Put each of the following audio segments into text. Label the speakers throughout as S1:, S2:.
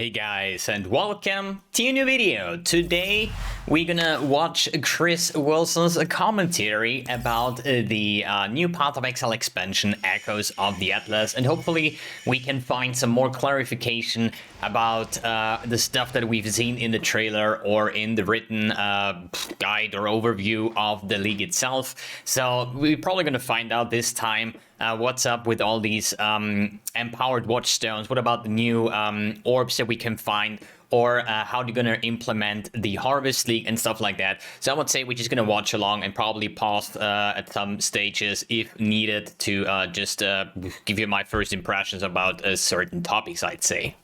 S1: Hey guys, and welcome to a new video. Today we're gonna watch Chris Wilson's commentary about the new Path of Exile expansion, Echoes of the Atlas, and hopefully we can find some more clarification about the stuff that we've seen in the trailer or in the written guide or overview of the league itself. So we're probably gonna find out this time what's up with all these empowered watchstones. What about the new orbs that we can find, or how they're gonna implement the Harvest League and stuff like that. So I would say we're just gonna watch along and probably pause at some stages if needed to just give you my first impressions about certain topics, I'd say.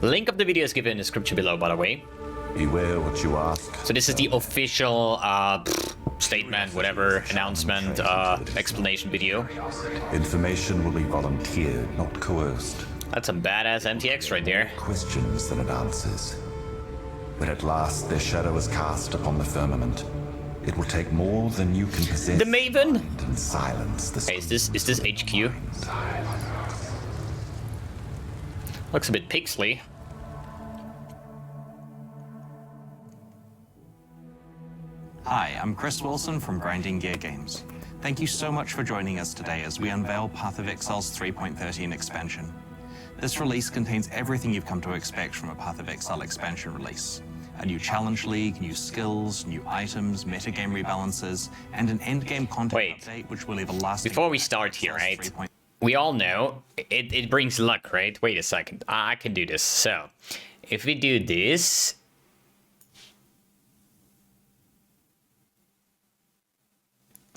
S1: Link of the video is given in the description below, by the way.
S2: Beware what you ask.
S1: So this is the official statement, whatever, announcement, explanation video.
S2: Information will be volunteered, not coerced.
S1: That's some badass MTX right there.
S2: Questions than it answers. When at last their shadow is cast upon the firmament, it will take more than you can possess.
S1: The Maven?
S2: And silence the.
S1: Hey, is this HQ? Looks a bit pixely.
S3: Hi, I'm Chris Wilson from Grinding Gear Games. Thank you so much for joining us today as we unveil Path of Exile's 3.13 expansion. This release contains everything you've come to expect from a Path of Exile expansion release. A new challenge league, new skills, new items, metagame rebalances, and an endgame content update which will leave a lasting...
S1: Before we start here, right? We all know it brings luck, right? Wait a second, I can do this. So, if we do this...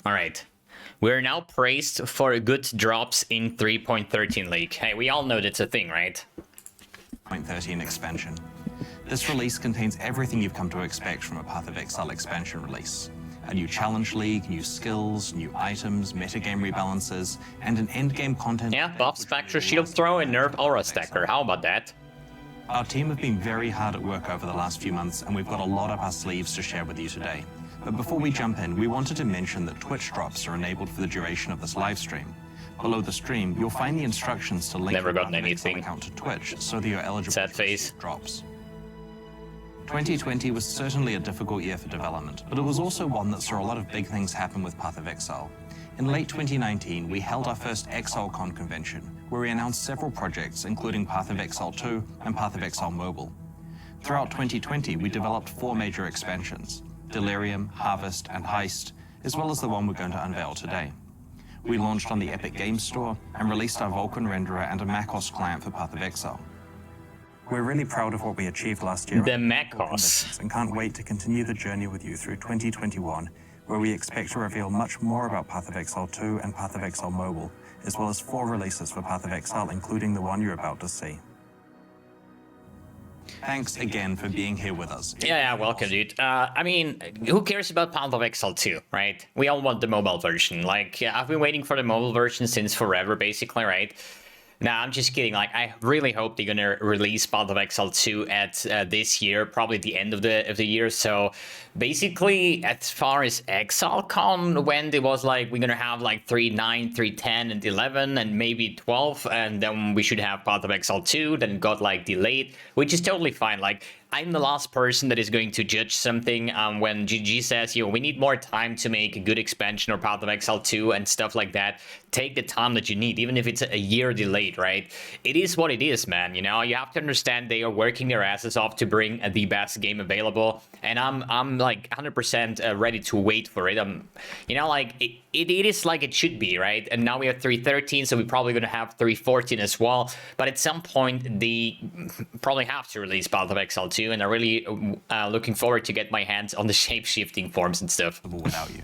S1: Alright, we're now praised for good drops in 3.13 League. Hey, we all know that's a thing, right?
S3: 3.13 expansion. This release contains everything you've come to expect from a Path of Exile expansion release. A new challenge league, new skills, new items, metagame rebalances, and an endgame content...
S1: Yeah, buff Spectre Shield Throw and nerf Aura Stacker, how about that?
S3: Our team have been very hard at work over the last few months, and we've got a lot up our sleeves to share with you today. But before we jump in, we wanted to mention that Twitch drops are enabled for the duration of this live stream. Below the stream, you'll find the instructions to link your Path of Exile account to Twitch so that you're eligible
S1: Sad face.
S3: for drops. 2020 was certainly a difficult year for development, but it was also one that saw a lot of big things happen with Path of Exile. In late 2019, we held our first ExileCon convention, where we announced several projects, including Path of Exile 2 and Path of Exile Mobile. Throughout 2020, we developed 4 major expansions: Delirium, Harvest, and Heist, as well as the one we're going to unveil today. We launched on the Epic Games Store and released our Vulkan renderer and a macOS client for Path of Exile. We're really proud of what we achieved last year.
S1: The macOS.
S3: And can't wait to continue the journey with you through 2021, where we expect to reveal much more about Path of Exile 2 and Path of Exile Mobile, as well as 4 releases for Path of Exile, including the one you're about to see. Thanks again for being here with us.
S1: Yeah, welcome, dude. I mean, who cares about Path of Exile 2, right? We all want the mobile version. Like, I've been waiting for the mobile version since forever, basically, right? Nah, I'm just kidding. Like, I really hope they're gonna release Path of Exile 2 at this year, probably the end of the year. So basically, as far as ExileCon, when there was like, we're gonna have like 3.9, 3.10, and 11, and maybe 12, and then we should have Path of Exile 2, then it got like delayed, which is totally fine. Like, I'm the last person that is going to judge something when GG says, yo, we need more time to make a good expansion or Path of Exile 2 and stuff like that. Take the time that you need, even if it's a year delayed, right? It is what it is, man. You know, you have to understand they are working their asses off to bring the best game available, and I'm like 100% ready to wait for it. You know, like it is like it should be, right? And now we have 3.13, so we're probably gonna have 3.14 as well. But at some point, they probably have to release Path of Exile 2, and I'm really looking forward to get my hands on the shape-shifting forms and stuff.
S3: Without you.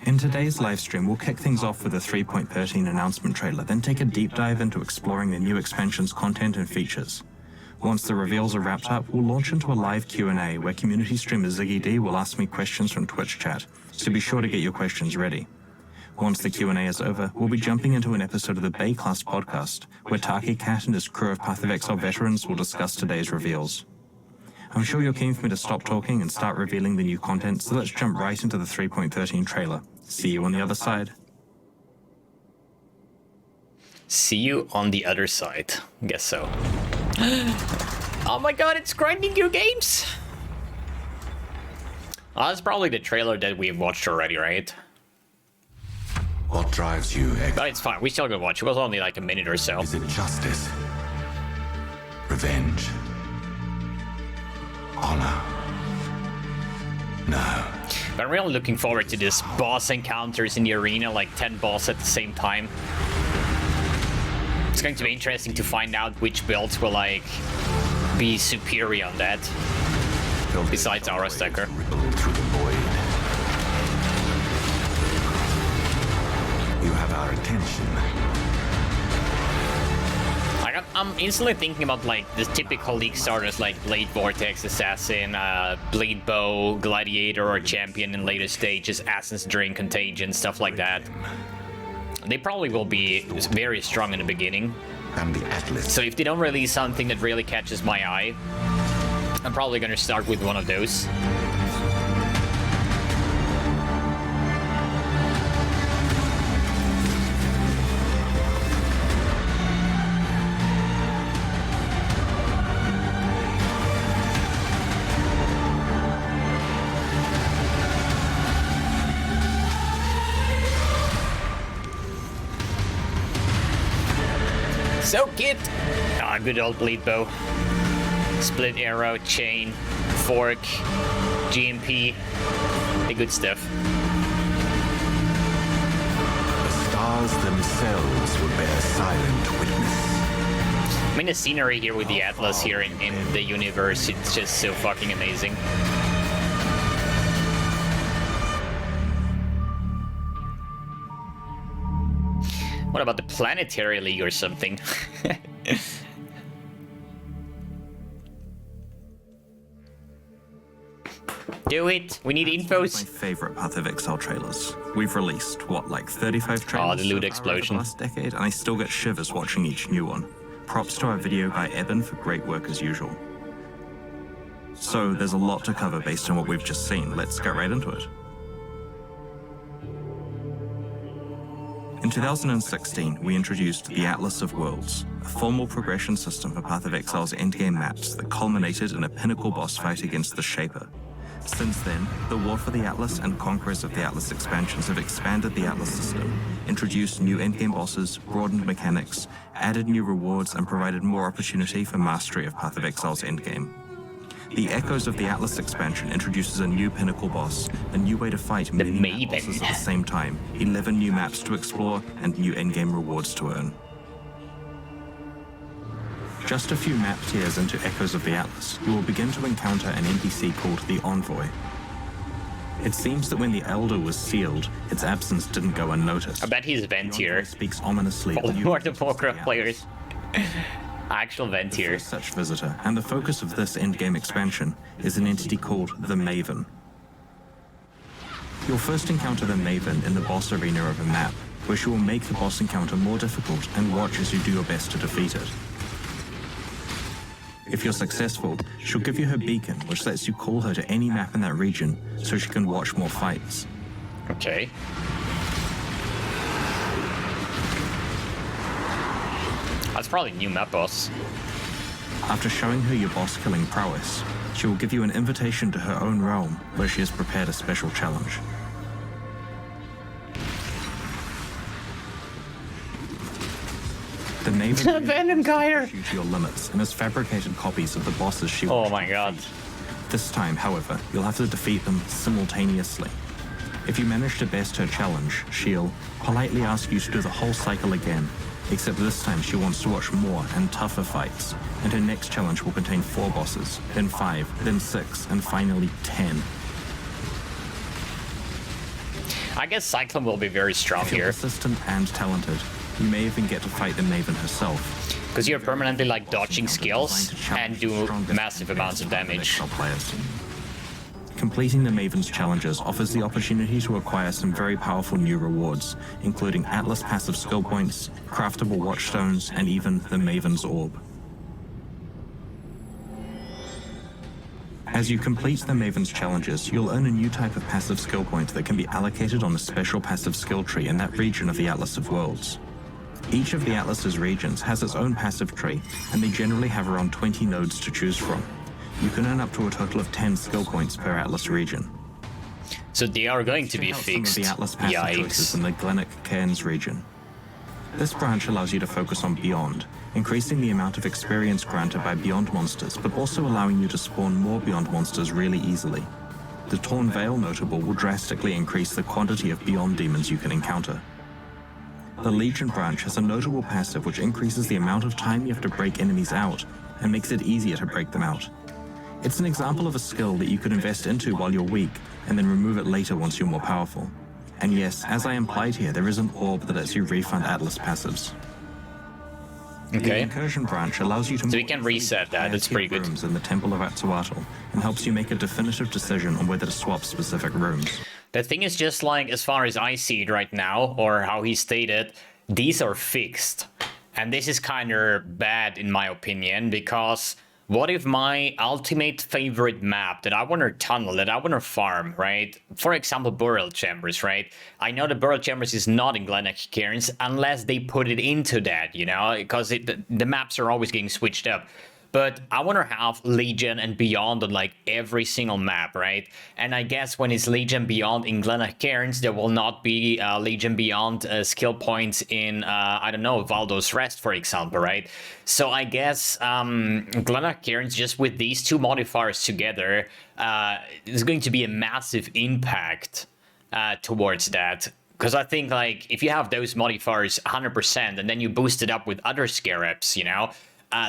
S3: In today's livestream, we'll kick things off with a 3.13 announcement trailer, then take a deep dive into exploring the new expansion's content and features. Once the reveals are wrapped up, we'll launch into a live Q&A where community streamer Ziggy D will ask me questions from Twitch chat, so be sure to get your questions ready. Once the Q&A is over, we'll be jumping into an episode of the Bay Class podcast, where Taki Cat and his crew of Path of Exile veterans will discuss today's reveals. I'm sure you're keen for me to stop talking and start revealing the new content, so let's jump right into the 3.13 trailer. See you on the other side.
S1: See you on the other side. Guess so. Oh my god, it's grinding new games! Oh, that's probably the trailer that we've watched already, right?
S2: What drives you, Exile?
S1: But it's fine, we still gonna watch. It was only like a minute or so.
S2: Is it justice? Revenge? Honor? No.
S1: But I'm really looking forward to this boss encounters in the arena, like 10 bosses at the same time. It's going to be interesting to find out which builds will like be superior on that. Besides Aura Stacker.
S2: Ripple through the void. You have our attention.
S1: Like, I'm instantly thinking about like the typical League starters like Blade Vortex, Assassin, Bleed Bow, Gladiator, or Champion in later stages, Essence Drain, Contagion, stuff like that. They probably will be very strong in the beginning.
S2: And the Atlas.
S1: So if they don't release something that really catches my eye, I'm probably gonna start with one of those. Soak it! Ah, good old Bleed Bow. Split Arrow, Chain, Fork, GMP. The good stuff.
S2: The stars themselves will bear silent witness.
S1: I mean, the scenery here with the Atlas here in the universe, it's just so fucking amazing. What about the Planetary League or something? Do it! We need infos!
S3: My favorite Path of Exile trailers. We've released, what, like 35 trailers?
S1: Oh, the loot
S3: so far
S1: explosion.
S3: over the last decade, and I still get shivers watching each new one. Props to our video guy Eben for great work as usual. So, there's a lot to cover based on what we've just seen. Let's get right into it. In 2016, we introduced the Atlas of Worlds, a formal progression system for Path of Exile's endgame maps that culminated in a pinnacle boss fight against the Shaper. Since then, the War for the Atlas and Conquerors of the Atlas expansions have expanded the Atlas system, introduced new endgame bosses, broadened mechanics, added new rewards, and provided more opportunity for mastery of Path of Exile's endgame. The Echoes of the Atlas expansion introduces a new pinnacle boss, a new way to fight many map bosses at the same time, 11 new maps to explore, and new endgame rewards to earn. Just a few map tiers into Echoes of the Atlas, you will begin to encounter an NPC called the Envoy. It seems that when the Elder was sealed, its absence didn't go unnoticed.
S1: I bet he's a vent tier.
S3: Speaks ominously of
S1: More than Warcraft players. Actual vent
S3: The
S1: tier.
S3: first such visitor, and the focus of this endgame expansion, is an entity called the Maven. You'll first encounter the Maven in the boss arena of a map, where she will make the boss encounter more difficult and watch as you do your best to defeat it. If you're successful, she'll give you her beacon, which lets you call her to any map in that region, so she can watch more fights.
S1: Okay. That's probably a new map boss.
S3: After showing her your boss-killing prowess, she will give you an invitation to her own realm, where she has prepared a special challenge. The Maven
S1: Venom Gyre!
S3: you to your limits and has fabricated copies of the bosses she
S1: Oh
S3: wants
S1: my
S3: to
S1: god.
S3: defeat. This time, however, you'll have to defeat them simultaneously. If you manage to best her challenge, she'll politely ask you to do the whole cycle again, except this time she wants to watch more and tougher fights, and her next challenge will contain 4 bosses, then 5, then 6, and finally 10.
S1: I guess Cyclone will be very strong
S3: If you're
S1: here.
S3: persistent and talented, you may even get to fight the Maven herself.
S1: Because you're permanently like dodging skills and do massive amounts of damage.
S3: Completing the Maven's challenges offers the opportunity to acquire some very powerful new rewards, including Atlas passive skill points, craftable watchstones, and even the Maven's Orb. As you complete the Maven's challenges, you'll earn a new type of passive skill point that can be allocated on a special passive skill tree in that region of the Atlas of Worlds. Each of the Atlas's regions has its own passive tree, and they generally have around 20 nodes to choose from. You can earn up to a total of 10 skill points per Atlas region.
S1: So they are going to be
S3: Check out
S1: fixed.
S3: some of the Atlas passive choices in the Glennock Cairns region. This branch allows you to focus on Beyond, increasing the amount of experience granted by Beyond monsters, but also allowing you to spawn more Beyond monsters really easily. The Torn Veil notable will drastically increase the quantity of Beyond demons you can encounter. The Legion branch has a notable passive which increases the amount of time you have to break enemies out, and makes it easier to break them out. It's an example of a skill that you could invest into while you're weak, and then remove it later once you're more powerful. And yes, as I implied here, there is an orb that lets you refund Atlas passives. The
S1: Okay.
S3: Incursion branch allows you to
S1: So we can reset that, that's pretty good.
S3: rooms in the Temple of Atsuatl, and helps you make a definitive decision on whether to swap specific rooms.
S1: The thing is, just like as far as I see it right now, or how he stated, these are fixed. And this is kind of bad in my opinion, because what if my ultimate favorite map that I want to tunnel, that I want to farm, right? For example, Burial Chambers, right? I know the Burial Chambers is not in Glennock Cairns unless they put it into that, you know, because the maps are always getting switched up. But I want to have Legion and Beyond on like every single map, right? And I guess when it's Legion Beyond in Glennock Cairns, there will not be Legion Beyond skill points in, I don't know, Valdo's Rest, for example, right? So I guess Glennock Cairns, just with these two modifiers together, is going to be a massive impact towards that. Because I think, like, if you have those modifiers 100% and then you boost it up with other scarabs, you know,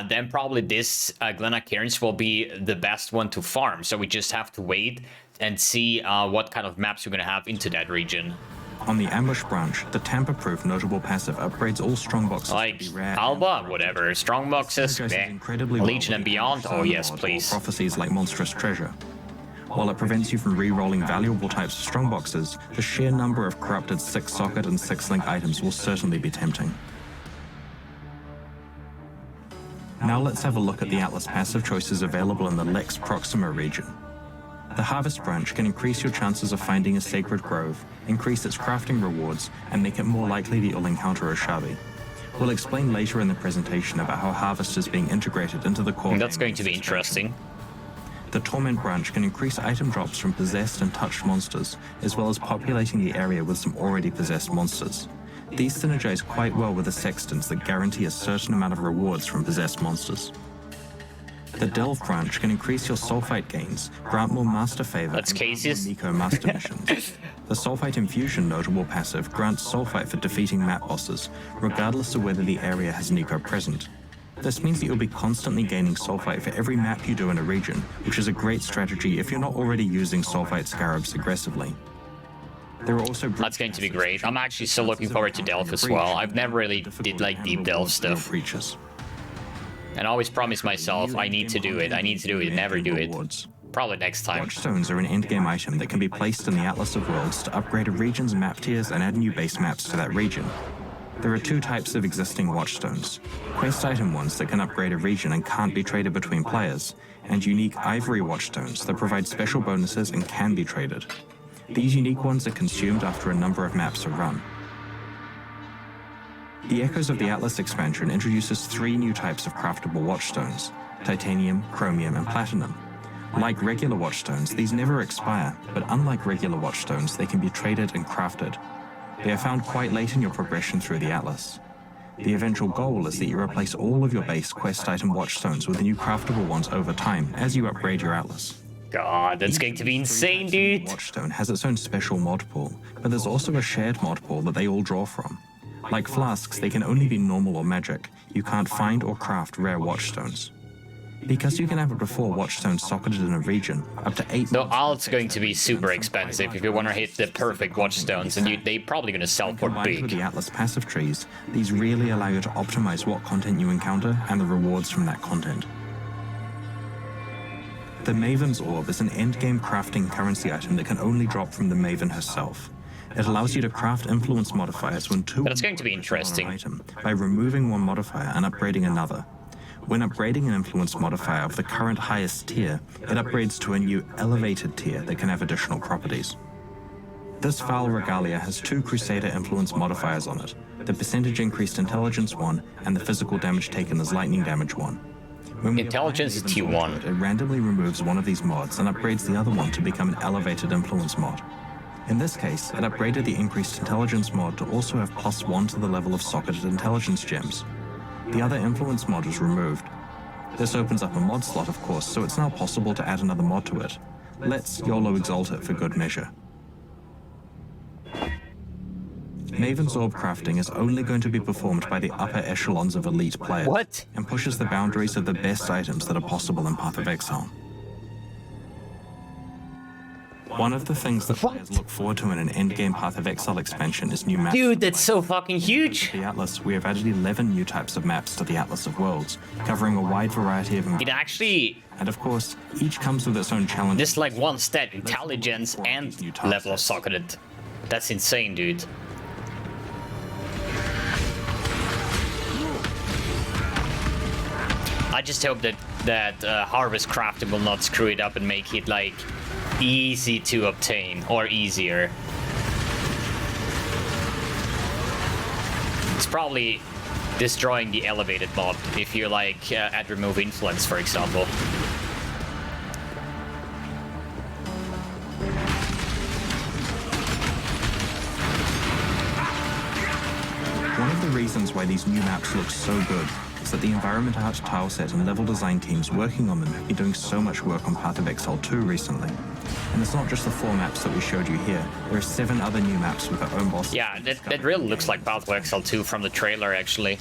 S1: then probably this Glennock Cairns will be the best one to farm. So we just have to wait and see what kind of maps we're going to have into that region.
S3: On the Ambush branch, the tamper-proof notable passive upgrades all strongboxes
S1: Like,
S3: to be rare.
S1: Alba, whatever. Strong boxes,
S3: Synergizes
S1: meh.
S3: incredibly
S1: Legion
S3: well
S1: and
S3: with
S1: Beyond, oh
S3: Stone
S1: yes,
S3: Lord or
S1: please.
S3: Prophecies like Monstrous Treasure. While it prevents you from re-rolling valuable types of strongboxes, the sheer number of corrupted 6-socket and 6-link items will certainly be tempting. Now let's have a look at the Atlas passive choices available in the Lex Proxima region. The Harvest branch can increase your chances of finding a sacred grove, increase its crafting rewards, and make it more likely that you'll encounter a Shabi. We'll explain later in the presentation about how Harvest is being integrated into the core.
S1: That's
S3: game
S1: going to be
S3: expansion.
S1: interesting.
S3: The Torment branch can increase item drops from possessed and touched monsters, as well as populating the area with some already possessed monsters. These synergize quite well with the Sextants that guarantee a certain amount of rewards from possessed monsters. The Delve branch can increase your Sulfite gains, grant more Master Favor,
S1: That's
S3: and grant
S1: Casey's.
S3: more Nico Master missions. The Sulfite Infusion notable passive grants Sulfite for defeating map bosses, regardless of whether the area has Nico present. This means that you'll be constantly gaining Sulfite for every map you do in a region, which is a great strategy if you're not already using Sulfite Scarabs aggressively. There are also
S1: That's going to be great. I'm actually still looking forward to Delve as well. I've never really did like deep Delve stuff. And I always promise myself I need to do it. I need to do it. Never do it. Probably next time.
S3: Watchstones are an endgame item that can be placed in the Atlas of Worlds to upgrade a region's map tiers and add new base maps to that region. There are two types of existing Watchstones. Quest item ones that can upgrade a region and can't be traded between players, and unique Ivory Watchstones that provide special bonuses and can be traded. These unique ones are consumed after a number of maps are run. The Echoes of the Atlas expansion introduces 3 new types of craftable Watchstones: Titanium, Chromium, and Platinum. Like regular Watchstones, these never expire, but unlike regular Watchstones, they can be traded and crafted. They are found quite late in your progression through the Atlas. The eventual goal is that you replace all of your base quest item Watchstones with the new craftable ones over time as you upgrade your Atlas.
S1: God, that's going to be insane, dude.
S3: Watchstone has its own special mod pool, but there's also a shared mod pool that they all draw from. Like flasks, they can only be normal or magic. You can't find or craft rare Watchstones. Because you can have it before Watchstones socketed in a region, up to 8...
S1: Though alt's going to be super expensive if you want to hit the perfect Watchstones, and they're probably going to sell for
S3: Combined with
S1: big.
S3: the Atlas passive trees, these really allow you to optimize what content you encounter and the rewards from that content. The Maven's Orb is an endgame crafting currency item that can only drop from the Maven herself. It allows you to craft influence modifiers when 2
S1: That's going to be interesting.
S3: on an item by removing one modifier and upgrading another. When upgrading an influence modifier of the current highest tier, it upgrades to a new elevated tier that can have additional properties. This Foul Regalia has 2 Crusader influence modifiers on it, the percentage increased intelligence one, and the physical damage taken as lightning damage one. When we
S1: Intelligence is
S3: apply
S1: T1.
S3: Raven's Orb, it randomly removes one of these mods and upgrades the other one to become an elevated influence mod. In this case, it upgraded the increased intelligence mod to also have +1 to the level of socketed intelligence gems. The other influence mod was removed. This opens up a mod slot, of course, so it's now possible to add another mod to it. Let's YOLO exalt it for good measure. Maven's Orb crafting is only going to be performed by the upper echelons of elite players.
S1: What?
S3: And pushes the boundaries of the best items that are possible in Path of Exile. One of the things that players look forward to in an endgame Path of Exile expansion is new maps.
S1: Dude, that's so fucking huge.
S3: The Atlas, we have added 11 new types of maps to the Atlas of Worlds, covering a wide variety of
S1: It
S3: environments.
S1: actually,
S3: And of course, each comes with its own challenges.
S1: this like one stat, intelligence and level of socketed. That's insane, dude. I just hope that Harvest Crafting will not screw it up and make it like easy to obtain or easier. It's probably destroying the elevated mod if you like add remove influence, for example.
S3: One of the reasons why these new maps look so good is that the environment art tileset and level design teams working on them have been doing so much work on Path of Exile 2 recently. And it's not just the 4 maps that we showed you here. There are 7 other new maps with their own bosses.
S1: Yeah, that really looks like Path of Exile 2 from the trailer, actually.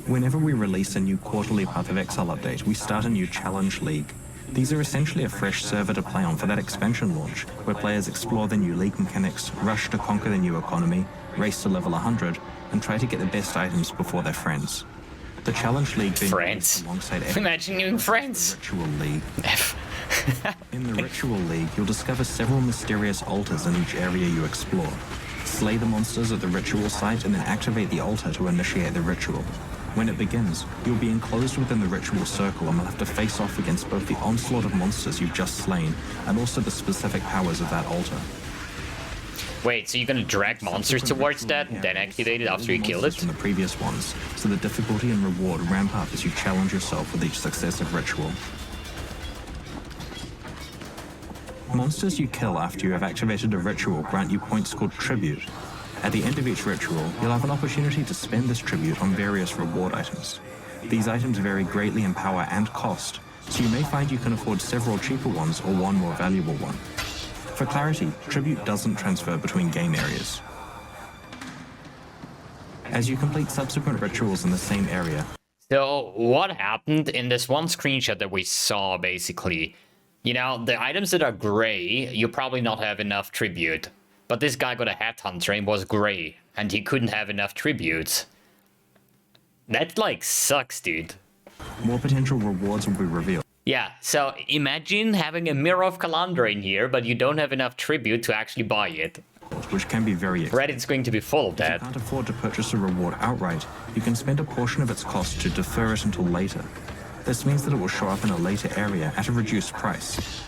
S3: Whenever we release a new quarterly Path of Exile update, we start a new challenge league. These are essentially a fresh server to play on for that expansion launch, where players explore the new league mechanics, rush to conquer the new economy, race to level 100, and try to get the best items before their friends. The challenge league being
S1: Friends.
S3: alongside
S1: Imagine doing friends.
S3: Ritual League. In the Ritual League, you'll discover several mysterious altars in each area you explore. Slay the monsters at the ritual site and then activate the altar to initiate the ritual. When it begins, you'll be enclosed within the ritual circle and will have to face off against both the onslaught of monsters you've just slain and also the specific powers of that altar.
S1: Wait, so you're gonna drag monsters towards that and then activate it after you kill it?
S3: From the previous ones, so the difficulty and reward ramp up as you challenge yourself with each successive ritual. Monsters you kill after you have activated a ritual grant you points called tribute. At the end of each ritual, you'll have an opportunity to spend this tribute on various reward items. These items vary greatly in power and cost, so you may find you can afford several cheaper ones or one more valuable one. For clarity, tribute doesn't transfer between game areas. As you complete subsequent rituals in the same area,
S1: So what happened in this one screenshot that we saw, basically? You know, the items that are gray, you probably not have enough tribute. But this guy got a headhunter and was gray, and he couldn't have enough tributes. That, like, sucks, dude.
S3: more potential rewards will be revealed.
S1: Yeah, so imagine having a Mirror of Kalandra in here, but you don't have enough tribute to actually buy it.
S3: Which can be very expensive.
S1: Reddit's going to be full of
S3: If you
S1: that.
S3: can't afford to purchase a reward outright, you can spend a portion of its cost to defer it until later. This means that it will show up in a later area at a reduced price.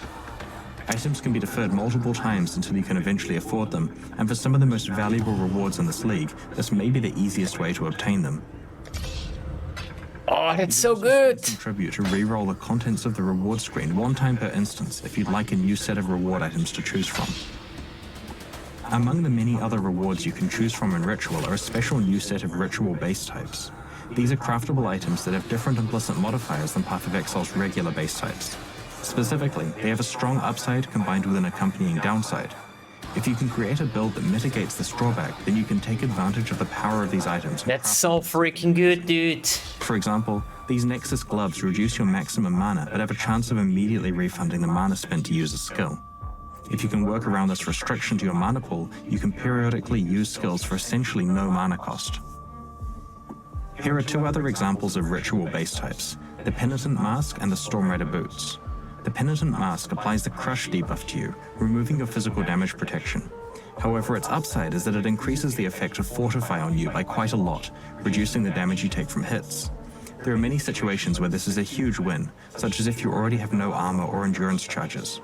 S3: Items can be deferred multiple times until you can eventually afford them, and for some of the most valuable rewards in this league, this may be the easiest way to obtain them.
S1: Oh, that's so good!
S3: Contribute to re-roll the contents of the reward screen one time per instance if you'd like a new set of reward items to choose from. Among the many other rewards you can choose from in Ritual are a special new set of Ritual base types. These are craftable items that have different implicit modifiers than Path of Exile's regular base types. Specifically, they have a strong upside combined with an accompanying downside. If you can create a build that mitigates this drawback, then you can take advantage of the power of these items.
S1: That's so freaking good, dude.
S3: For example, these Nexus gloves reduce your maximum mana, but have a chance of immediately refunding the mana spent to use a skill. If you can work around this restriction to your mana pool, you can periodically use skills for essentially no mana cost. Here are two other examples of Ritual base types, the Penitent Mask and the Stormrider Boots. The Penitent Mask applies the Crush debuff to you, removing your physical damage protection. However, its upside is that it increases the effect of Fortify on you by quite a lot, reducing the damage you take from hits. There are many situations where this is a huge win, such as if you already have no armor or endurance charges.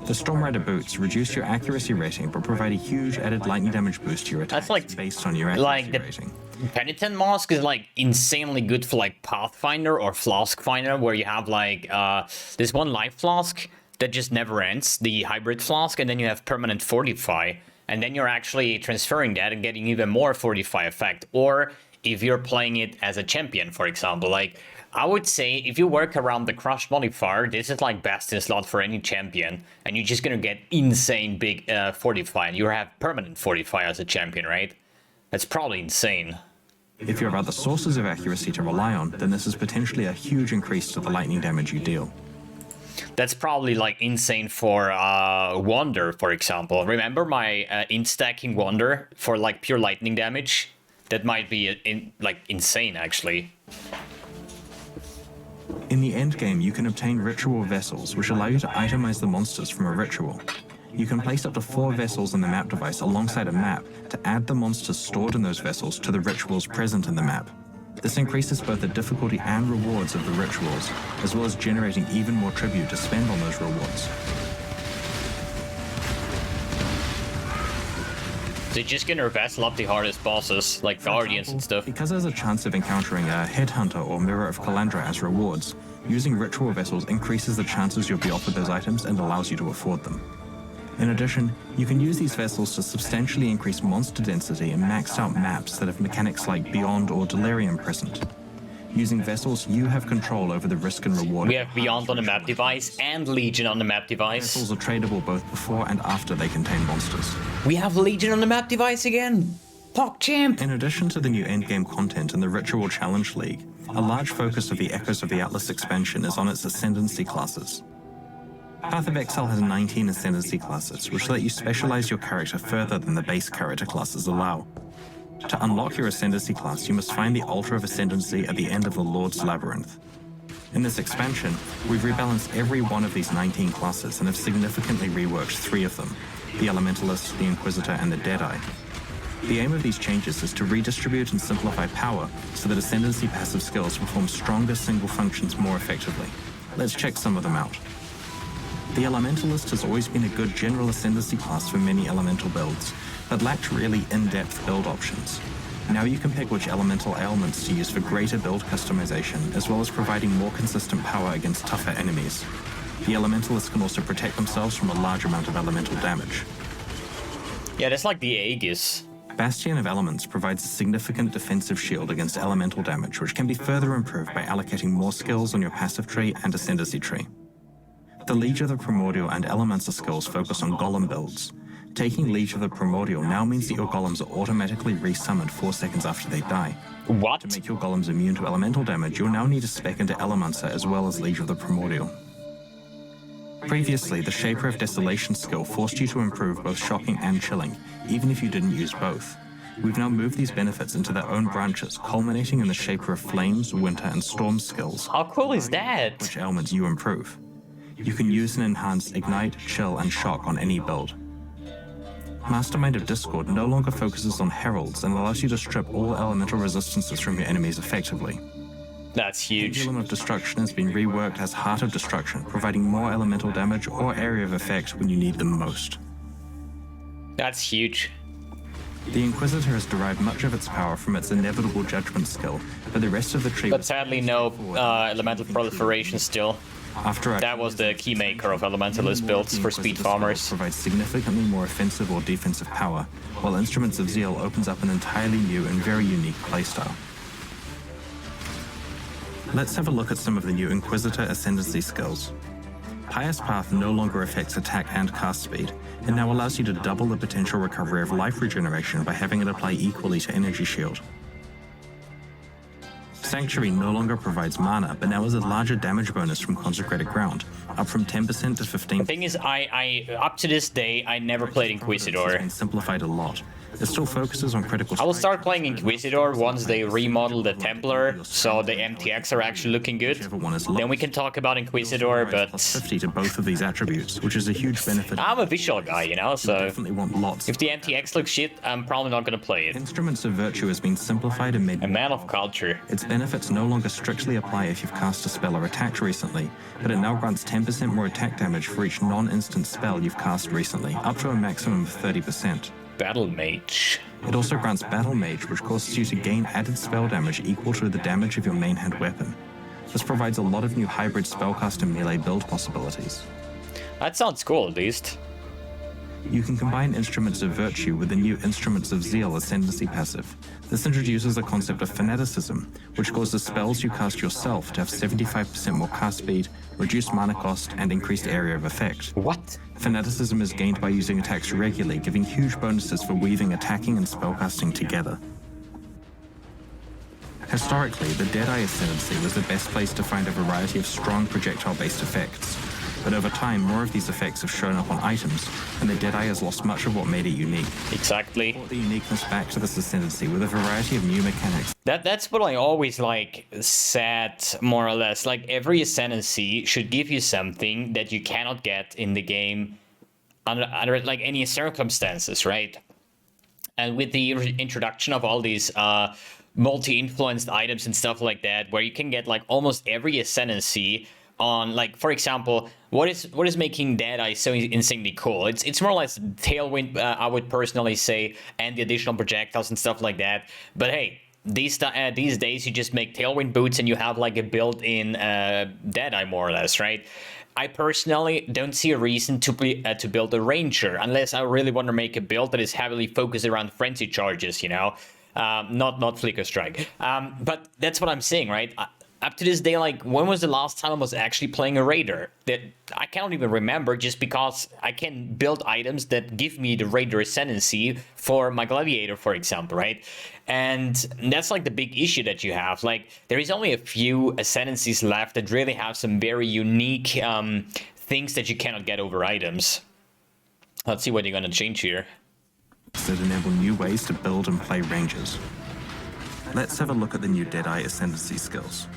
S3: The Storm Rider boots reduce your accuracy rating but provide a huge added lightning damage boost to your attacks based on your accuracy rating.
S1: Penitent Mask is like insanely good for like Pathfinder or Flask Finder, where you have like this one life flask that just never ends, the hybrid flask, and then you have permanent Fortify, and then you're actually transferring that and getting even more Fortify effect. Or if you're playing it as a champion, for example, like I would say if you work around the Crush modifier, this is like best in slot for any champion, and you're just gonna get insane big Fortify, and you have permanent Fortify as a champion, right? That's probably insane.
S3: If you have other sources of accuracy to rely on, then this is potentially a huge increase to the lightning damage you deal.
S1: That's probably like insane for Wonder, for example. Remember my in-stacking Wonder for like pure lightning damage? That might be like insane, actually.
S3: In the endgame, you can obtain ritual vessels, which allow you to itemize the monsters from a ritual. You can place up to 4 vessels in the map device alongside a map to add the monsters stored in those vessels to the rituals present in the map. This increases both the difficulty and rewards of the rituals, as well as generating even more tribute to spend on those rewards.
S1: They're just gonna vessel up the hardest bosses, like Guardians and stuff.
S3: Because there's a chance of encountering a Headhunter or Mirror of Calandra as rewards, using ritual vessels increases the chances you'll be offered those items and allows you to afford them. In addition, you can use these vessels to substantially increase monster density in maxed out maps that have mechanics like Beyond or Delirium present. Using vessels, you have control over the risk and reward.
S1: We have Beyond on the map device and Legion on the map device.
S3: Vessels are tradable both before and after they contain monsters.
S1: We have Legion on the map device again! PogChamp!
S3: In addition to the new endgame content in the Ritual Challenge League, a large focus of the Echoes of the Atlas expansion is on its Ascendancy classes. Path of Exile has 19 Ascendancy classes, which let you specialize your character further than the base character classes allow. To unlock your Ascendancy class, you must find the Altar of Ascendancy at the end of the Lord's Labyrinth. In this expansion, we've rebalanced every one of these 19 classes and have significantly reworked 3 of them, the Elementalist, the Inquisitor, and the Deadeye. The aim of these changes is to redistribute and simplify power so that Ascendancy passive skills perform stronger single functions more effectively. Let's check some of them out. The Elementalist has always been a good general Ascendancy class for many elemental builds, but lacked really in-depth build options. Now you can pick which elemental ailments to use for greater build customization, as well as providing more consistent power against tougher enemies. The Elementalists can also protect themselves from a large amount of elemental damage.
S1: Yeah, that's like the Aegis.
S3: Bastion of Elements provides a significant defensive shield against elemental damage, which can be further improved by allocating more skills on your passive tree and Ascendancy tree. The Liege of the Primordial and Elemental skills focus on Golem builds. Taking Liege of the Primordial now means that your golems are automatically resummoned 4 seconds after they die.
S1: What?
S3: To make your golems immune to elemental damage, you'll now need to spec into Elementor as well as Liege of the Primordial. Previously, the Shaper of Desolation skill forced you to improve both Shocking and Chilling, even if you didn't use both. We've now moved these benefits into their own branches, culminating in the Shaper of Flames, Winter, and Storm skills.
S1: How cool is that?
S3: Which ailments you improve. You can use and enhance Ignite, Chill, and Shock on any build. Mastermind of Discord no longer focuses on heralds and allows you to strip all elemental resistances from your enemies effectively.
S1: That's huge.
S3: Pendulum of Destruction has been reworked as Heart of Destruction, providing more elemental damage or area of effect when you need them most.
S1: That's huge.
S3: The Inquisitor has derived much of its power from its Inevitable Judgment skill, but the rest of the tree...
S1: But sadly no elemental proliferation still. That was the key maker of Elementalist builds for speed farmers.
S3: Provides significantly more offensive or defensive power, while Instruments of Zeal opens up an entirely new and very unique playstyle. Let's have a look at some of the new Inquisitor Ascendancy skills. Pious Path no longer affects attack and cast speed, and now allows you to double the potential recovery of life regeneration by having it apply equally to Energy Shield. Sanctuary no longer provides mana, but now has a larger damage bonus from Consecrated Ground, up from 10% to 15%.
S1: The thing is, I up to this day, I never played Inquisitor.
S3: It's been simplified a lot. It still focuses on critical
S1: I will
S3: strike
S1: start playing
S3: transfer,
S1: Inquisitor once they remodel the
S3: Your
S1: Templar, so the MTX are actually looking good.
S3: whichever one is
S1: Then we
S3: lowest.
S1: can talk about
S3: It also
S1: Inquisitor,
S3: provides
S1: but
S3: +50 to both of these attributes, which is a huge benefit.
S1: I'm a visual guy, you know,
S3: You'll
S1: so
S3: definitely want lots.
S1: if the MTX looks shit, I'm probably not gonna play it.
S3: Instruments of Virtue has been simplified and made
S1: A man of culture.
S3: Its benefits no longer strictly apply if you've cast a spell or attacked recently, but it now grants 10% more attack damage for each non-instant spell you've cast recently, up to a maximum of 30%.
S1: Battle Mage.
S3: It also grants Battle Mage, which causes you to gain added spell damage equal to the damage of your main hand weapon. This provides a lot of new hybrid spellcast and melee build possibilities.
S1: That sounds cool, at least.
S3: You can combine Instruments of Virtue with the new Instruments of Zeal Ascendancy passive. This introduces the concept of fanaticism, which causes spells you cast yourself to have 75% more cast speed, reduced mana cost, and increased area of effect.
S1: What?
S3: Fanaticism is gained by using attacks regularly, giving huge bonuses for weaving attacking and spellcasting together. Historically, the Deadeye Ascendancy was the best place to find a variety of strong projectile-based effects. But over time, more of these effects have shown up on items, and the Deadeye has lost much of what made it unique.
S1: Exactly.
S3: Brought the uniqueness back to this Ascendancy with a variety of new mechanics.
S1: That's what I always said, more or less. Like, every Ascendancy should give you something that you cannot get in the game under like any circumstances, right? And with the introduction of all these multi-influenced items and stuff like that, where you can get like almost every Ascendancy on, like, for example, what is making Deadeye so insanely cool? It's more or less Tailwind, I would personally say, and the additional projectiles and stuff like that. But hey, these days you just make Tailwind boots and you have like a built-in Deadeye, more or less, right? I personally don't see a reason to build a Ranger unless I really want to make a build that is heavily focused around frenzy charges, you know, not Flicker Strike. But that's what I'm saying, right? Up to this day, like, when was the last time I was actually playing a Raider? That I cannot even remember, just because I can build items that give me the Raider Ascendancy for my Gladiator, for example, right? And that's like the big issue that you have. Like, there is only a few Ascendancies left that really have some very unique things that you cannot get over items. Let's see what you're gonna change here.
S3: That enable new ways to build and play Rangers. Let's have a look at the new Deadeye Ascendancy skills.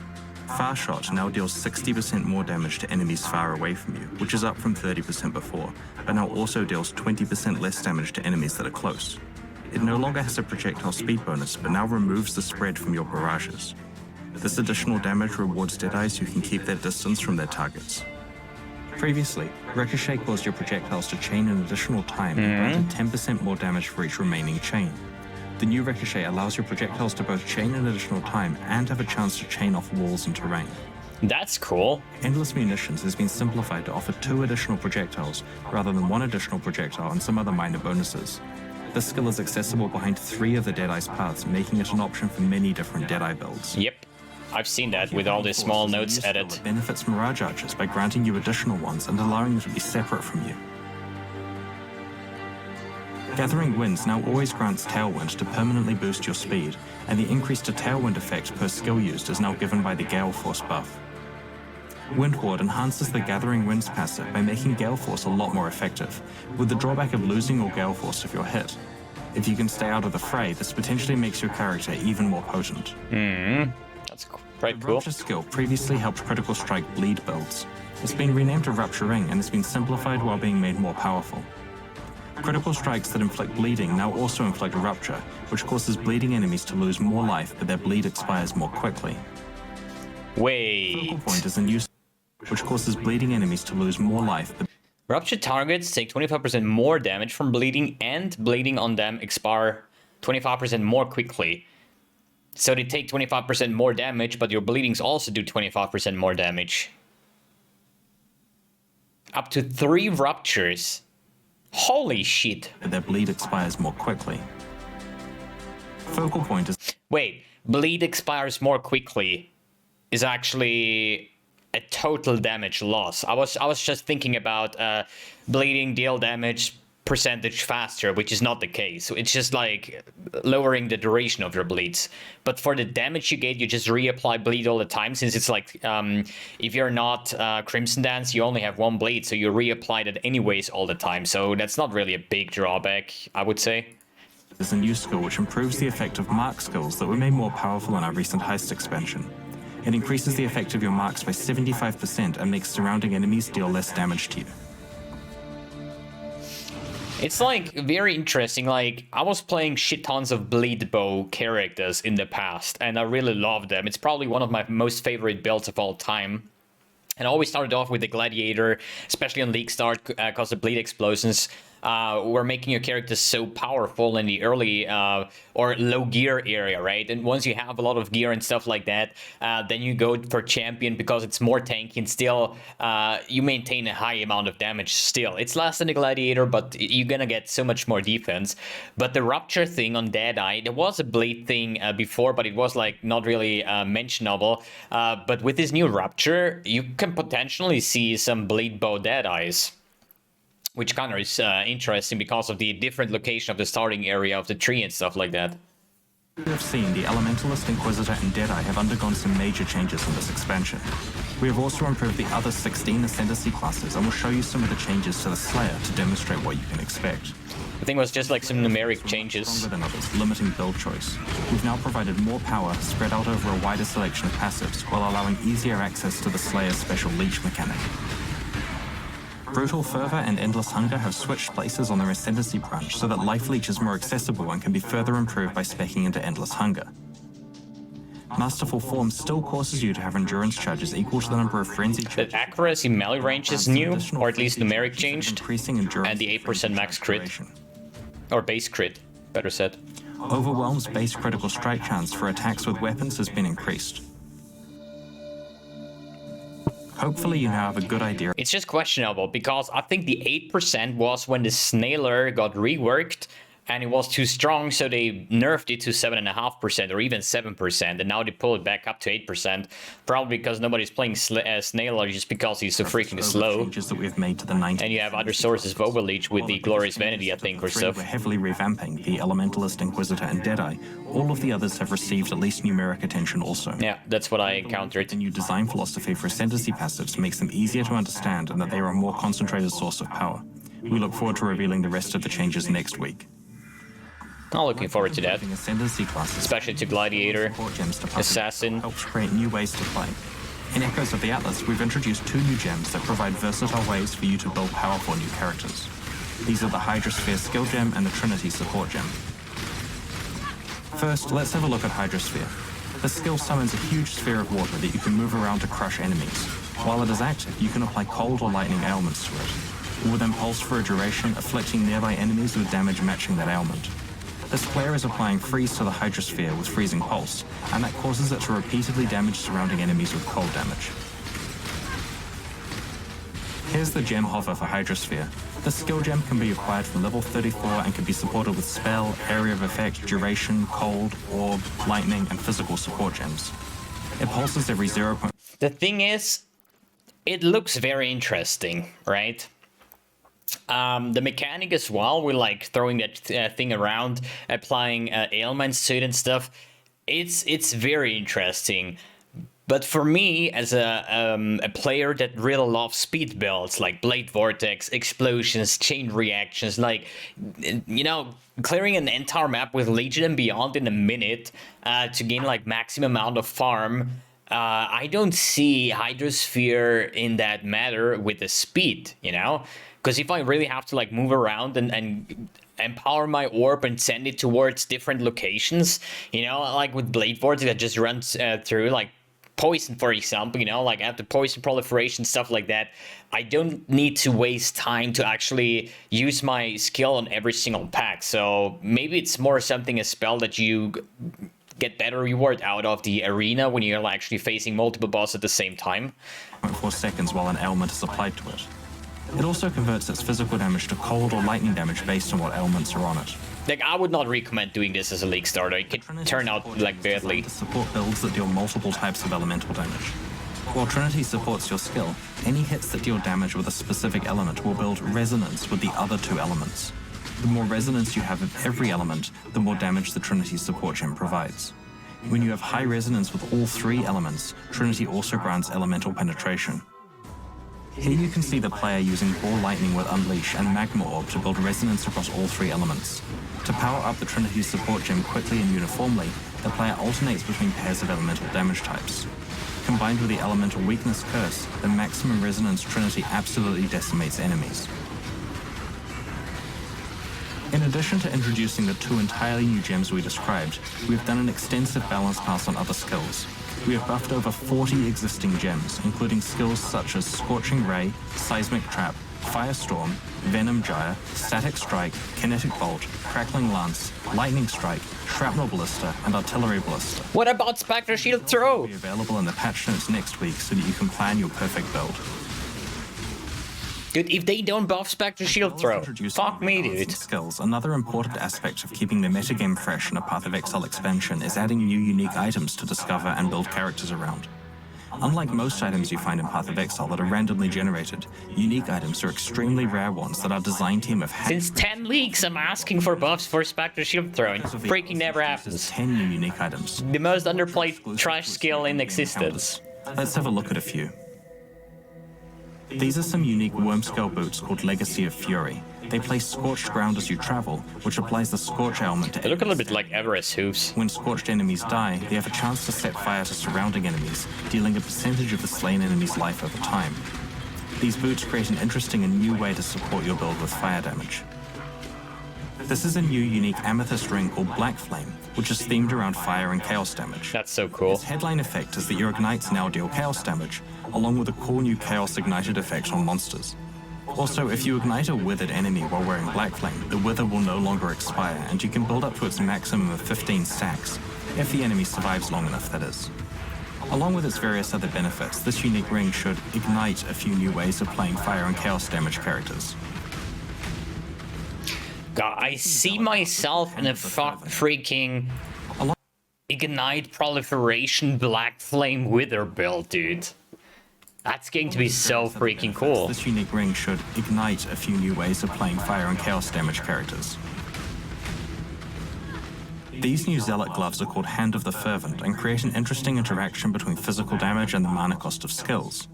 S3: Far Shot now deals 60% more damage to enemies far away from you, which is up from 30% before, but now also deals 20% less damage to enemies that are close. It no longer has a projectile speed bonus, but now removes the spread from your barrages. This additional damage rewards Deadeyes who can keep their distance from their targets. Previously, Ricochet caused your projectiles to chain an additional time and granted 10% more damage for each remaining chain. The new Ricochet allows your projectiles to both chain an additional time and have a chance to chain off walls and terrain.
S1: That's cool.
S3: Endless Munitions has been simplified to offer 2 additional projectiles rather than 1 additional projectile and some other minor bonuses. This skill is accessible behind 3 of the Deadeye's paths, making it an option for many different Deadeye builds.
S1: Yep. I've seen that with all these small notes added.
S3: It benefits Mirage Archers by granting you additional ones and allowing them to be separate from you. Gathering Winds now always grants Tailwind to permanently boost your speed, and the increase to Tailwind effect per skill used is now given by the Gale Force buff. Wind Ward enhances the Gathering Winds passive by making Gale Force a lot more effective, with the drawback of losing all Gale Force if you're hit. If you can stay out of the fray, this potentially makes your character even more potent.
S1: That's quite cool.
S3: Rupture skill previously helped Critical Strike bleed builds. It's been renamed to Rupture Ring and has been simplified while being made more powerful. Critical strikes that inflict bleeding now also inflict Rupture, which causes bleeding enemies to lose more life, but their bleed expires more quickly.
S1: Wait.
S3: Focal Point is in use, which causes bleeding enemies to lose more life, but
S1: Rupture targets take 25% more damage from bleeding, and bleeding on them expire 25% more quickly. So they take 25% more damage, but your bleedings also do 25% more damage. Up to 3 ruptures. Holy shit.
S3: their bleed expires more quickly. Focal Point is
S1: Wait, bleed expires more quickly is actually a total damage loss. I was just thinking about bleeding deal damage percentage faster, which is not the case. It's just like lowering the duration of your bleeds. But for the damage you get, you just reapply bleed all the time, since it's like if you're not Crimson Dance, you only have 1 bleed, so you reapply that anyways all the time. So that's not really a big drawback, I would say.
S3: There's a new skill which improves the effect of mark skills that were made more powerful in our recent heist expansion. It increases the effect of your marks by 75% and makes surrounding enemies deal less damage to you.
S1: It's like very interesting. Like, I was playing shit tons of bleed bow characters in the past, and I really love them. It's probably one of my most favorite builds of all time. And I always started off with the Gladiator, especially on League Start, because the bleed explosions were making your character so powerful in the early or low gear area, right? And once you have a lot of gear and stuff like that, then you go for Champion because it's more tanky and still you maintain a high amount of damage still. It's less than the Gladiator, but you're gonna get so much more defense. But the Rupture thing on Deadeye, there was a bleed thing before, but it was like not really mentionable. But with this new Rupture, you can potentially see some bleed bow Deadeyes, which kind of is interesting because of the different location of the starting area of the tree and stuff like that.
S3: We have seen the Elementalist, Inquisitor, and Deadeye have undergone some major changes in this expansion. We have also improved the other 16 Ascendancy classes, and we'll show you some of the changes to the Slayer to demonstrate what you can expect.
S1: I think it was just like some numeric changes.
S3: Stronger than others, limiting build choice. We've now provided more power spread out over a wider selection of passives, while allowing easier access to the Slayer's special leech mechanic. Brutal Fervor and Endless Hunger have switched places on their Ascendancy branch so that Life Leech is more accessible and can be further improved by speccing into Endless Hunger. Masterful Form still causes you to have endurance charges equal to the number of frenzy charges.
S1: The accuracy melee range is new, or at least numeric changed, and the 8% max crit. Or base crit, better said.
S3: Overwhelm's base critical strike chance for attacks with weapons has been increased. Hopefully you now have a good idea.
S1: It's just questionable, because I think the 8% was when the Snailer got reworked, and it was too strong, so they nerfed it to 7.5% or even 7%, and now they pull it back up to 8%, probably because nobody's playing Snailer just because he's so freaking slow.
S3: That we've made to the 90s.
S1: And you have other sources of Overleech with the Glorious Vanity, I think, or stuff.
S3: We're heavily revamping the Elementalist, Inquisitor, and Deadeye. All of the others have received at least numeric attention also.
S1: Yeah, that's what I encountered.
S3: The new design philosophy for Ascendancy passives makes them easier to understand and that they are a more concentrated source of power. We look forward to revealing the rest of the changes next week.
S1: I'm looking forward to that,
S3: Ascendancy classes,
S1: especially to Gladiator, Assassin.
S3: Helps create new ways to play. In Echoes of the Atlas, we've introduced 2 new gems that provide versatile ways for you to build powerful new characters. These are the Hydrosphere Skill Gem and the Trinity Support Gem. First, let's have a look at Hydrosphere. The skill summons a huge sphere of water that you can move around to crush enemies. While it is active, you can apply cold or lightning ailments to it. It will then pulse for a duration, afflicting nearby enemies with damage matching that ailment. This player is applying freeze to the Hydrosphere with freezing pulse, and that causes it to repeatedly damage surrounding enemies with cold damage. Here's the gem hover for Hydrosphere. This skill gem can be acquired from level 34 and can be supported with spell, area of effect, duration, cold, orb, lightning, and physical support gems. It pulses every 0.
S1: The thing is, it looks very interesting, right? The mechanic as well, with like throwing that thing around, applying ailments to it and stuff, it's very interesting. But for me, as a player that really loves speed builds, like Blade Vortex, explosions, chain reactions, like, you know, clearing an entire map with Legion and Beyond in a minute to gain like maximum amount of farm, I don't see Hydrosphere in that matter with the speed, you know? Because if I really have to like move around and empower my orb and send it towards different locations, you know, like with Blade Vortex that just runs through, like poison, for example, you know, like after poison proliferation, stuff like that, I don't need to waste time to actually use my skill on every single pack. So maybe it's more something, a spell that you get better reward out of the arena when you're actually facing multiple bosses at the same time.
S3: 0.4 seconds while an ailment is applied to it. It also converts its physical damage to cold or lightning damage based on what ailments are on it.
S1: Like, I would not recommend doing this as a league starter. It could turn out like badly.
S3: To support builds that deal multiple types of elemental damage. While Trinity supports your skill, any hits that deal damage with a specific element will build resonance with the other 2 elements. The more resonance you have of every element, the more damage the Trinity support gem provides. When you have high resonance with all 3 elements, Trinity also grants elemental penetration. Here you can see the player using Ball Lightning with Unleash and Magma Orb to build resonance across all 3 elements. To power up the Trinity support gem quickly and uniformly, the player alternates between pairs of elemental damage types. Combined with the elemental weakness curse, the maximum resonance Trinity absolutely decimates enemies. In addition to introducing the 2 entirely new gems we described, we have done an extensive balance pass on other skills. We have buffed over 40 existing gems, including skills such as Scorching Ray, Seismic Trap, Firestorm, Venom Gyre, Static Strike, Kinetic Bolt, Crackling Lance, Lightning Strike, Shrapnel Ballista, and Artillery Ballista.
S1: What about Spectre Shield Throw?
S3: Will be available in the patch notes next week so that you can plan your perfect build.
S1: Dude, if they don't buff Spectre Shield Throw, fuck me, dude.
S3: Skills. Another important aspect of keeping the metagame fresh in a Path of Exile expansion is adding new unique items to discover and build characters around. Unlike most items you find in Path of Exile that are randomly generated, unique items are extremely rare ones that our design team have had.
S1: Since 10 leaks, I'm asking for buffs for Spectre Shield Throw, and freaking never happens.
S3: 10 new unique items.
S1: The most underplayed trash skill in existence.
S3: Let's have a look at a few. These are some unique worm-scale boots called Legacy of Fury. They place scorched ground as you travel, which applies the scorch element to
S1: They look a little bit like Everest hooves.
S3: When scorched enemies die, they have a chance to set fire to surrounding enemies, dealing a percentage of the slain enemy's life over time. These boots create an interesting and new way to support your build with fire damage. This is a new unique amethyst ring called Black Flame, which is themed around fire and chaos damage.
S1: That's so cool.
S3: Its headline effect is that your ignites now deal chaos damage, along with a cool new chaos ignited effect on monsters. Also, if you ignite a withered enemy while wearing Black Flame, the wither will no longer expire, and you can build up to its maximum of 15 stacks, if the enemy survives long enough, that is. Along with its various other benefits, this unique ring should ignite a few new ways of playing fire and chaos damage characters.
S1: God, I see myself in a freaking Ignite Proliferation Black Flame Wither build, dude. That's going to be so freaking cool.
S3: This unique ring should ignite a few new ways of playing fire and chaos damage characters. These new Zealot gloves are called Hand of the Fervent and create an interesting interaction between physical damage and the mana cost of skills.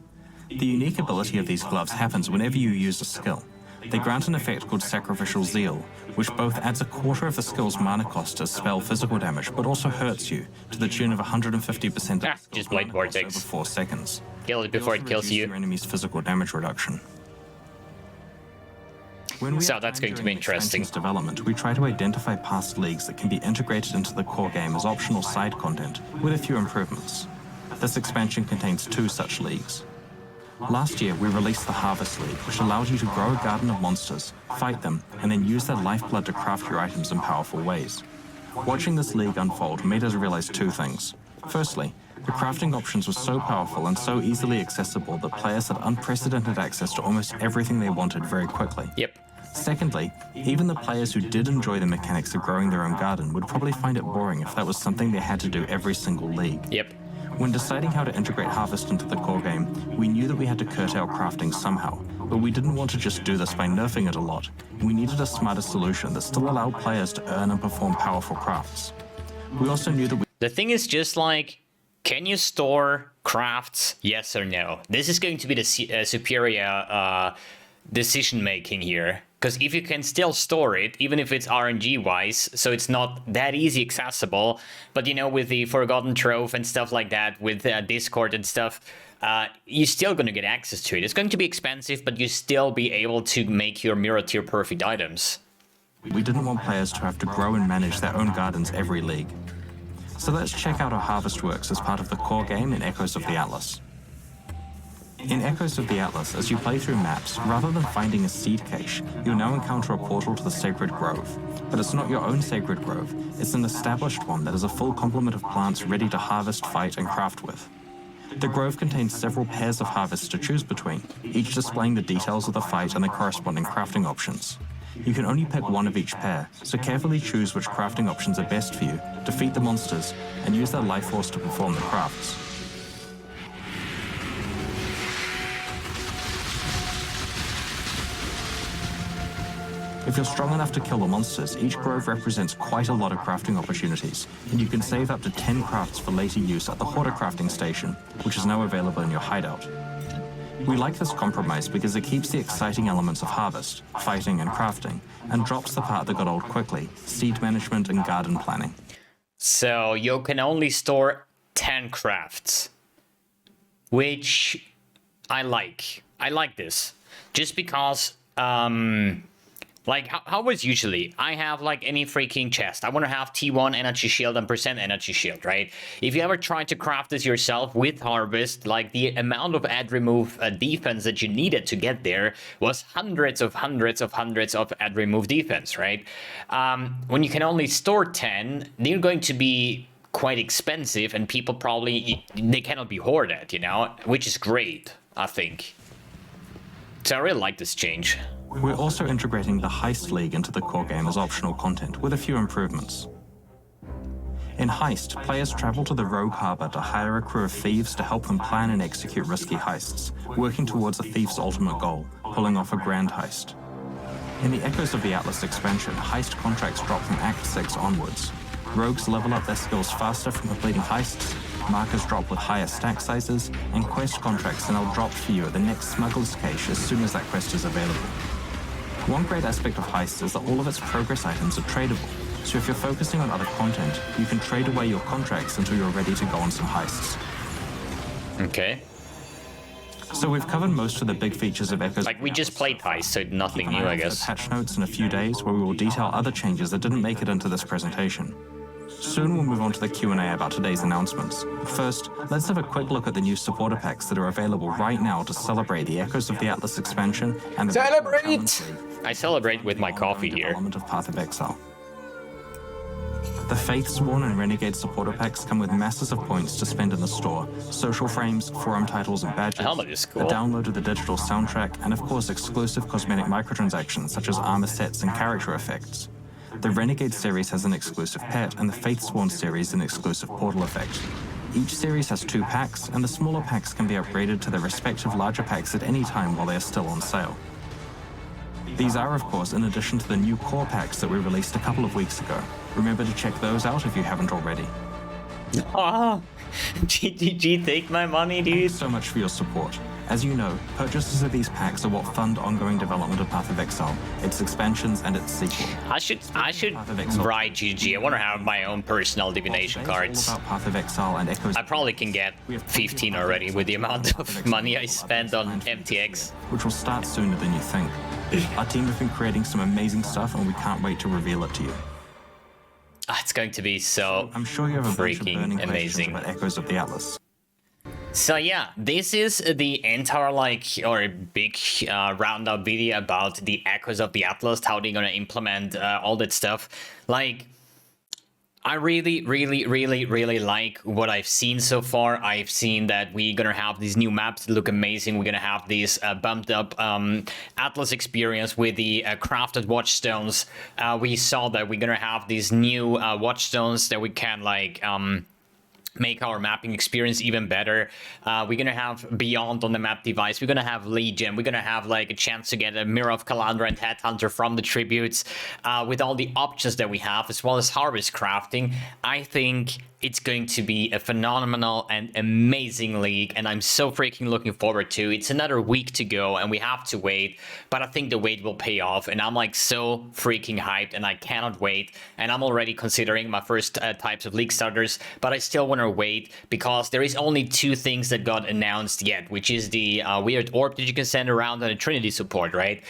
S3: The unique ability of these gloves happens whenever you use a skill. They grant an effect called Sacrificial Zeal, which both adds a quarter of the skill's mana cost as spell physical damage, but also hurts you to the tune of 150%
S1: just Blade Vortex.
S3: over 4 seconds.
S1: Kill it before it kills you.
S3: Your enemy's physical damage reduction.
S1: So that's going to be interesting.
S3: Development, we try to identify past leagues that can be integrated into the core game as optional side content, with a few improvements. This expansion contains 2 such leagues. Last year, we released the Harvest League, which allowed you to grow a garden of monsters, fight them, and then use their lifeblood to craft your items in powerful ways. Watching this league unfold made us realize 2 things. Firstly, the crafting options were so powerful and so easily accessible that players had unprecedented access to almost everything they wanted very quickly.
S1: Yep.
S3: Secondly, even the players who did enjoy the mechanics of growing their own garden would probably find it boring if that was something they had to do every single league.
S1: Yep.
S3: When deciding how to integrate Harvest into the core game, we knew that we had to curtail crafting somehow, but we didn't want to just do this by nerfing it a lot. We needed a smarter solution that still allowed players to earn and perform powerful crafts. We also knew that
S1: The thing is just like, can you store crafts? Yes or no? This is going to be the superior decision making here. Because if you can still store it, even if it's RNG-wise, so it's not that easy accessible, but you know, with the Forgotten Trove and stuff like that, with Discord and stuff, you're still going to get access to it. It's going to be expensive, but you still be able to make your mirror tier perfect items.
S3: we didn't want players to have to grow and manage their own gardens every league. So let's check out how Harvest works as part of the core game in Echoes of the Atlas. In Echoes of the Atlas, as you play through maps, rather than finding a seed cache, you'll now encounter a portal to the Sacred Grove. But it's not your own Sacred Grove, it's an established one that has a full complement of plants ready to harvest, fight, and craft with. The grove contains several pairs of harvests to choose between, each displaying the details of the fight and the corresponding crafting options. You can only pick one of each pair, so carefully choose which crafting options are best for you, defeat the monsters, and use their life force to perform the crafts. If you're strong enough to kill the monsters, each grove represents quite a lot of crafting opportunities, and you can save up to 10 crafts for later use at the Hoarder crafting station, which is now available in your hideout. We like this compromise because it keeps the exciting elements of harvest, fighting and crafting, and drops the part that got old quickly, seed management and garden planning.
S1: So you can only store 10 crafts, which I like. I like this. Just because, like, how was usually? I have, like, any freaking chest. I want to have T1 energy shield and percent energy shield, right? If you ever tried to craft this yourself with Harvest, like, the amount of ad remove defense that you needed to get there was hundreds of ad remove defense, right? When you can only store 10, they're going to be quite expensive, and people probably, they cannot be hoarded, you know? Which is great, I think. So I really like this change.
S3: We're also integrating the Heist League into the core game as optional content, with a few improvements. In Heist, players travel to the Rogue Harbor to hire a crew of thieves to help them plan and execute risky heists, working towards a thief's ultimate goal, pulling off a grand heist. In the Echoes of the Atlas expansion, heist contracts drop from Act 6 onwards. Rogues level up their skills faster from completing heists, markers drop with higher stack sizes, and quest contracts are now dropped for you at the next smuggler's cache as soon as that quest is available. One great aspect of Heist is that all of its progress items are tradable, so if you're focusing on other content, you can trade away your contracts until you're ready to go on some heists.
S1: Okay.
S3: So we've covered most of the big features of Echoes.
S1: Like, we just played Heist, so nothing new, I guess.
S3: Patch notes in a few days where we will detail other changes that didn't make it into this presentation. Soon we'll move on to the Q&A about today's announcements. First, let's have a quick look at the new supporter packs that are available right now to celebrate the Echoes of the Atlas expansion and the
S1: Celebrate! I celebrate with my coffee here.
S3: Of Path of Exile. The Faithsworn and Renegade supporter packs come with masses of points to spend in the store, social frames, forum titles and badges,
S1: The helmet is cool.
S3: a download of the digital soundtrack, and of course exclusive cosmetic microtransactions such as armor sets and character effects. The Renegade series has an exclusive pet, and the Faithsworn series an exclusive portal effect. Each series has 2 packs, and the smaller packs can be upgraded to their respective larger packs at any time while they are still on sale. These are, of course, in addition to the new core packs that we released a couple of weeks ago. Remember to check those out if you haven't already.
S1: Ah, GGG, take my money, dude.
S3: Thanks so much for your support. As you know, purchases of these packs are what fund ongoing development of Path of Exile, its expansions, and its sequel.
S1: I should write GG. I want to have my own personal divination cards.
S3: All about Path of Exile and Echoes.
S1: I probably can get 15 already with the amount of money I spent on MTX.
S3: Which will start sooner than you think. Our team have been creating some amazing stuff, and we can't wait to reveal it to you.
S1: It's going to be so
S3: I'm sure you have a bunch of
S1: freaking
S3: burning
S1: amazing.
S3: questions about Echoes of the Atlas.
S1: So yeah, this is the entire big roundup video about the Echoes of the Atlas, how they're gonna implement all that stuff. Like, I really like what I've seen so far. I've seen that we're gonna have these new maps that look amazing. We're gonna have this bumped up Atlas experience with the crafted watchstones. We saw that we're gonna have these new watchstones that we can make our mapping experience even better. We're gonna have Beyond on the map device. We're gonna have Legion. We're gonna have a chance to get a Mirror of Calandra and Headhunter from the tributes. With all the options that we have, as well as harvest crafting, I think it's going to be a phenomenal and amazing league, and I'm so freaking looking forward to. It's another week to go, and we have to wait, but I think the wait will pay off, and I'm so freaking hyped, and I cannot wait. And I'm already considering my first types of league starters, but I still want to wait because there is only 2 things that got announced yet, which is the weird orb that you can send around and a Trinity support, right?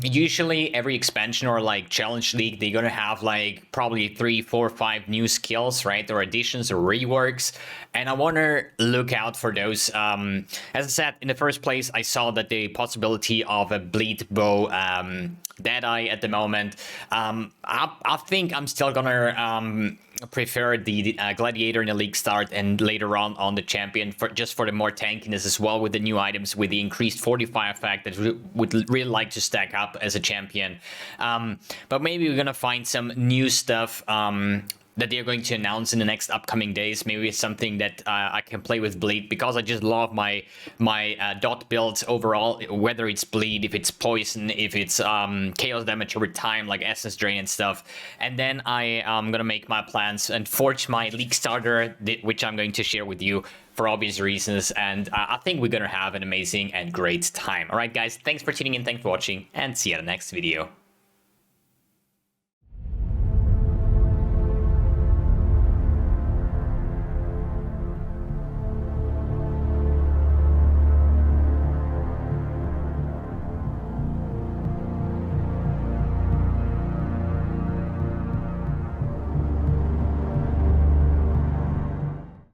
S1: Usually every expansion or challenge league, they're gonna have probably 3, 4, 5 new skills, right? Or additions or reworks, and I want to look out for those. As I said, in the first place, I saw that the possibility of a bleed bow Deadeye at the moment. I think I'm still gonna prefer the gladiator in the league start, and later on the champion, just for the more tankiness as well, with the new items, with the increased fortify effect that would really like to stack up as a champion. But maybe we're gonna find some new stuff that they're going to announce in the next upcoming days. Maybe it's something that I can play with bleed, because I just love my dot builds overall, whether it's bleed, if it's poison, if it's chaos damage over time like essence drain and stuff. And then I am gonna make my plans and forge my league starter, which I'm going to share with you for obvious reasons, and I think we're gonna have an amazing and great time. All right guys, thanks for tuning in, thanks for watching, and see you in the next video.